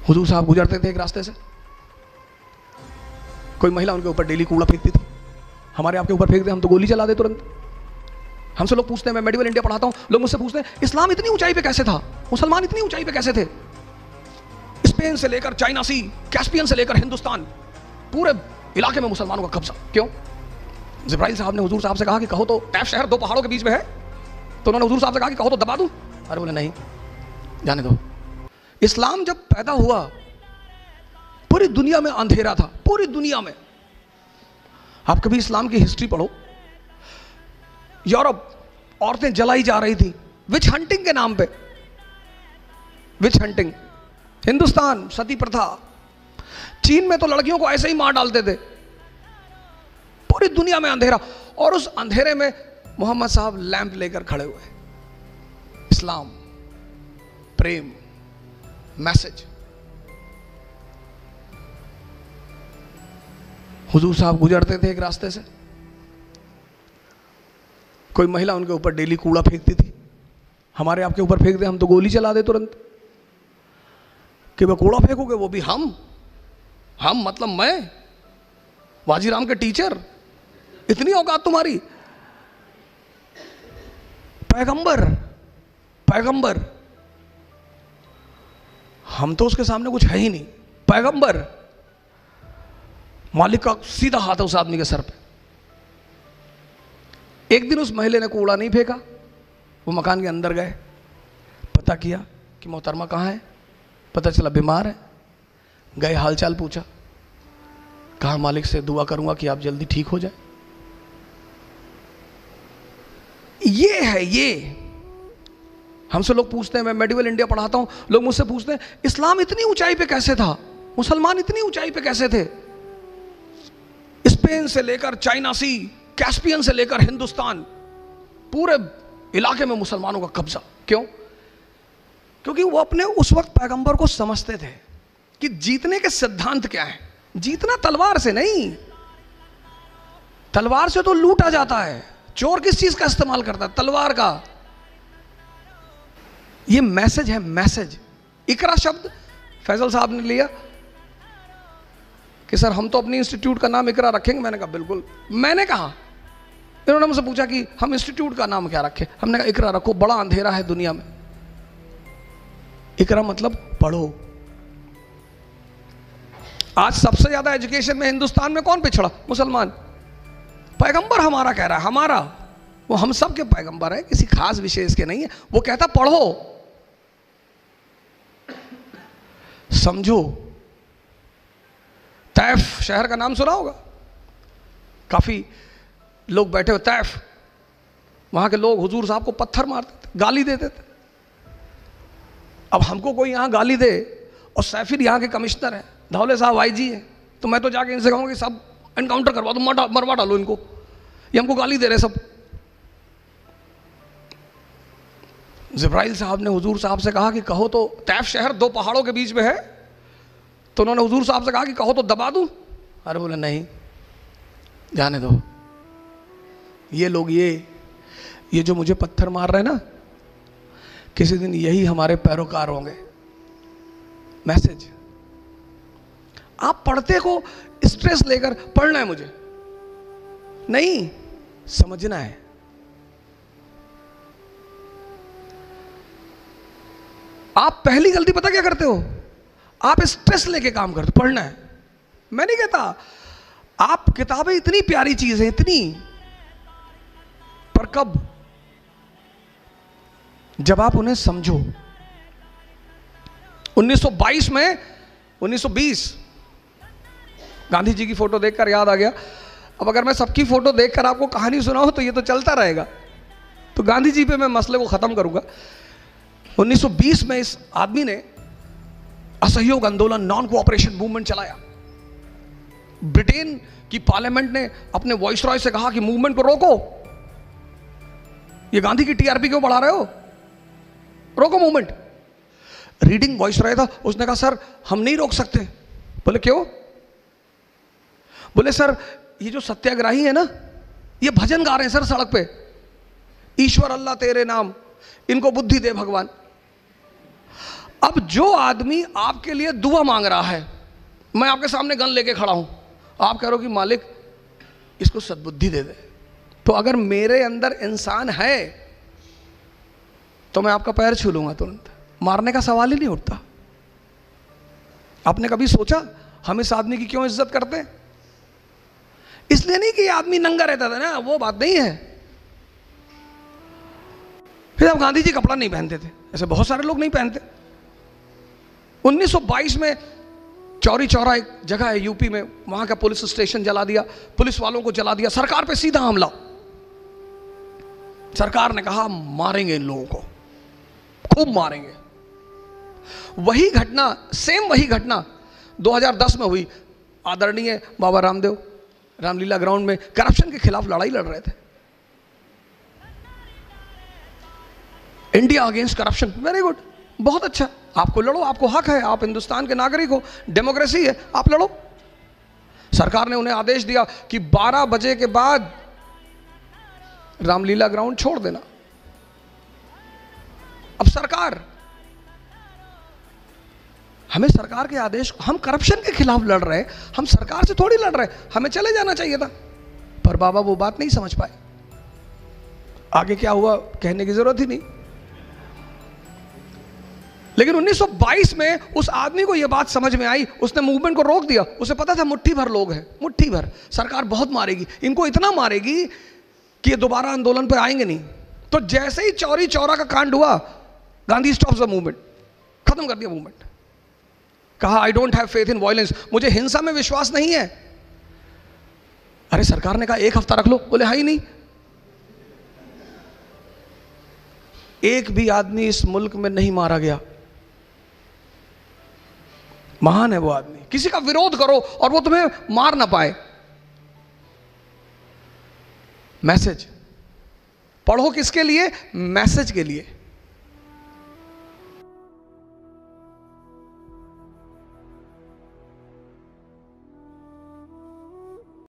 हुजूर साहब गुजरते थे एक रास्ते से, कोई महिला उनके ऊपर डेली कूड़ा फेंकती थी। हमारे आपके ऊपर फेंक दे हम तो गोली चला दे तुरंत। हमसे लोग पूछते हैं, मैं मेडिवल इंडिया पढ़ाता हूं, लोग मुझसे पूछते हैं इस्लाम इतनी ऊंचाई पे कैसे था, मुसलमान इतनी ऊंचाई पे कैसे थे। स्पेन से लेकर चाइना सी, कैस्पियन से लेकर हिंदुस्तान, पूरे इलाके में मुसलमानों का कब्जा। क्यों? जिब्राइल साहब ने हुजूर साहब से कहा कि कहो तो टैफ शहर दो पहाड़ों के बीच में है, तो उन्होंने हुजूर साहब से कहा कि कहो तो दबा दूं। अरे बोले नहीं, जाने दो। इस्लाम जब पैदा हुआ पूरी दुनिया में अंधेरा था, पूरी दुनिया में। आप कभी इस्लाम की हिस्ट्री पढ़ो, यूरोप औरतें जलाई जा रही थी विच हंटिंग के नाम पे, विच हंटिंग। हिंदुस्तान सती प्रथा, चीन में तो लड़कियों को ऐसे ही मार डालते थे। पूरी दुनिया में अंधेरा, और उस अंधेरे में मोहम्मद साहब लैंप लेकर खड़े हुए। इस्लाम, प्रेम, मैसेज। हुजूर साहब गुजरते थे एक रास्ते से, कोई महिला उनके ऊपर डेली कूड़ा फेंकती थी। हमारे आपके ऊपर फेंक दे हम तो गोली चला दे तुरंत। कि वह कूड़ा फेंकोगे, वो भी हम मतलब मैं, वाजीराम के टीचर, इतनी औकात तुम्हारी। पैगंबर, पैगंबर, हम तो उसके सामने कुछ है ही नहीं। पैगंबर, मालिक का सीधा हाथ है उस आदमी के सर पे। एक दिन उस महिला ने कूड़ा नहीं फेंका, वो मकान के अंदर गए, पता किया कि मोहतरमा कहाँ है, पता चला बीमार है। गए, हालचाल पूछा, कहा मालिक से दुआ करूंगा कि आप जल्दी ठीक हो जाए। ये है ये। हमसे लोग पूछते हैं, मैं मेडिवल इंडिया पढ़ाता हूं, लोग मुझसे पूछते हैं इस्लाम इतनी ऊंचाई पे कैसे था, मुसलमान इतनी ऊंचाई पे कैसे थे। स्पेन से लेकर चाइना सी, कैस्पियन से लेकर हिंदुस्तान, पूरे इलाके में मुसलमानों का कब्जा। क्यों? क्योंकि वो अपने उस वक्त पैगंबर को समझते थे कि जीतने के सिद्धांत क्या है। जीतना तलवार से नहीं, तलवार से तो लूटा जाता है। चोर किस चीज का इस्तेमाल करता है? तलवार का। ये मैसेज है, मैसेज। इकरा शब्द फैजल साहब ने लिया कि सर हम तो अपनी इंस्टीट्यूट का नाम इकरा रखेंगे। मैंने कहा बिल्कुल। मैंने कहा, इन्होंने मुझसे पूछा कि हम इंस्टीट्यूट का नाम क्या रखें, हमने कहा इकरा रखो, बड़ा अंधेरा है दुनिया में। इकरा मतलब पढ़ो। आज सबसे ज्यादा एजुकेशन में हिंदुस्तान में कौन पिछड़ा? मुसलमान। पैगंबर हमारा कह रहा है, हमारा, वो हम सब के पैगंबर है, किसी खास विशेष के नहीं है। वो कहता पढ़ो, समझो। तैफ शहर का नाम सुना होगा, काफी लोग बैठे हो तैफ। वहां के लोग हुजूर साहब को पत्थर मारते थे, गाली देते थे। अब हमको कोई यहां गाली दे, और सैफिर यहां के कमिश्नर है, धौले साहब आईजी है, तो मैं तो जाके इनसे कहूंगा कि सब एनकाउंटर करवा दो, मरवा डालो इनको, ये हमको गाली दे रहे सब। जिब्राइल साहब ने हुजूर साहब से कहा कि कहो तो तैफ शहर दो पहाड़ों के बीच में है, तो उन्होंने हुजूर साहब से कहा कि कहो तो दबा दूं। अरे बोले नहीं, जाने दो। ये लोग ये जो मुझे पत्थर मार रहे हैं ना, किसी दिन यही हमारे पैरोकार होंगे। मैसेज। आप पढ़ते को स्ट्रेस लेकर पढ़ना है मुझे नहीं, समझना है। आप पहली गलती पता क्या करते हो? आप स्ट्रेस लेके काम करते। पढ़ना है, मैं नहीं कहता, आप किताबें इतनी प्यारी चीज है, इतनी, पर कब? जब आप उन्हें समझो। 1922 में 1920 गांधी जी की फोटो देखकर याद आ गया। अब अगर मैं सबकी फोटो देखकर आपको कहानी सुनाऊं तो ये तो चलता रहेगा, तो गांधी जी पे मैं मसले को खत्म करूंगा। 1920 में इस आदमी ने असहयोग आंदोलन, नॉन कोऑपरेशन मूवमेंट चलाया। ब्रिटेन की पार्लियामेंट ने अपने वॉइसरॉय से कहा कि मूवमेंट को रोको, ये गांधी की टीआरपी क्यों बढ़ा रहे हो, रोको मूवमेंट। रीडिंग वॉइसरॉय था, उसने कहा सर हम नहीं रोक सकते। बोले क्यों? बोले सर ये जो सत्याग्रही है ना, ये भजन गा रहे हैं सर सड़क पे, ईश्वर अल्लाह तेरे नाम, इनको बुद्धि दे भगवान। अब जो आदमी आपके लिए दुआ मांग रहा है, मैं आपके सामने गन लेके खड़ा हूं, आप कह रहे हो कि मालिक इसको सद्बुद्धि दे दे, तो अगर मेरे अंदर इंसान है तो मैं आपका पैर छू लूंगा तुरंत, मारने का सवाल ही नहीं उठता। आपने कभी सोचा हम इस आदमी की क्यों इज्जत करते हैं? इसलिए नहीं कि ये आदमी नंगा रहता था ना, वो बात नहीं है। फिर अब गांधी जी कपड़ा नहीं पहनते थे, ऐसे बहुत सारे लोग नहीं पहनते। 1922 में चौरी चौरा एक जगह है यूपी में, वहां का पुलिस स्टेशन जला दिया, पुलिस वालों को जला दिया, सरकार पे सीधा हमला। सरकार ने कहा मारेंगे इन लोगों को, खूब मारेंगे। वही घटना, सेम वही घटना 2010 में हुई। आदरणीय बाबा रामदेव रामलीला ग्राउंड में करप्शन के खिलाफ लड़ाई लड़ रहे थे। India against corruption, very good, बहुत अच्छा, आपको लड़ो, आपको हक है, आप हिंदुस्तान के नागरिक हो, डेमोक्रेसी है, आप लड़ो। सरकार ने उन्हें आदेश दिया कि 12 बजे के बाद रामलीला ग्राउंड छोड़ देना। अब सरकार, हमें सरकार के आदेश, हम करप्शन के खिलाफ लड़ रहे हैं, हम सरकार से थोड़ी लड़ रहे, हमें चले जाना चाहिए था। पर बाबा वो बात नहीं समझ पाए। आगे क्या हुआ कहने की जरूरत ही नहीं। लेकिन 1922 में उस आदमी को यह बात समझ में आई, उसने मूवमेंट को रोक दिया। उसे पता था मुट्ठी भर लोग हैं, मुट्ठी भर, सरकार बहुत मारेगी, इनको इतना मारेगी कि ये दोबारा आंदोलन पर आएंगे नहीं। तो जैसे ही चौरी चौरा का कांड हुआ, गांधी स्टॉप्स द मूवमेंट, खत्म कर दिया मूवमेंट। कहा I don't have faith in violence, मुझे हिंसा में विश्वास नहीं है। अरे सरकार ने कहा एक हफ्ता रख लो, बोले हाँ ही नहीं। एक भी आदमी इस मुल्क में नहीं मारा गया। महान है वो आदमी। किसी का विरोध करो और वो तुम्हें मार ना पाए। मैसेज पढ़ो किसके लिए? मैसेज के लिए।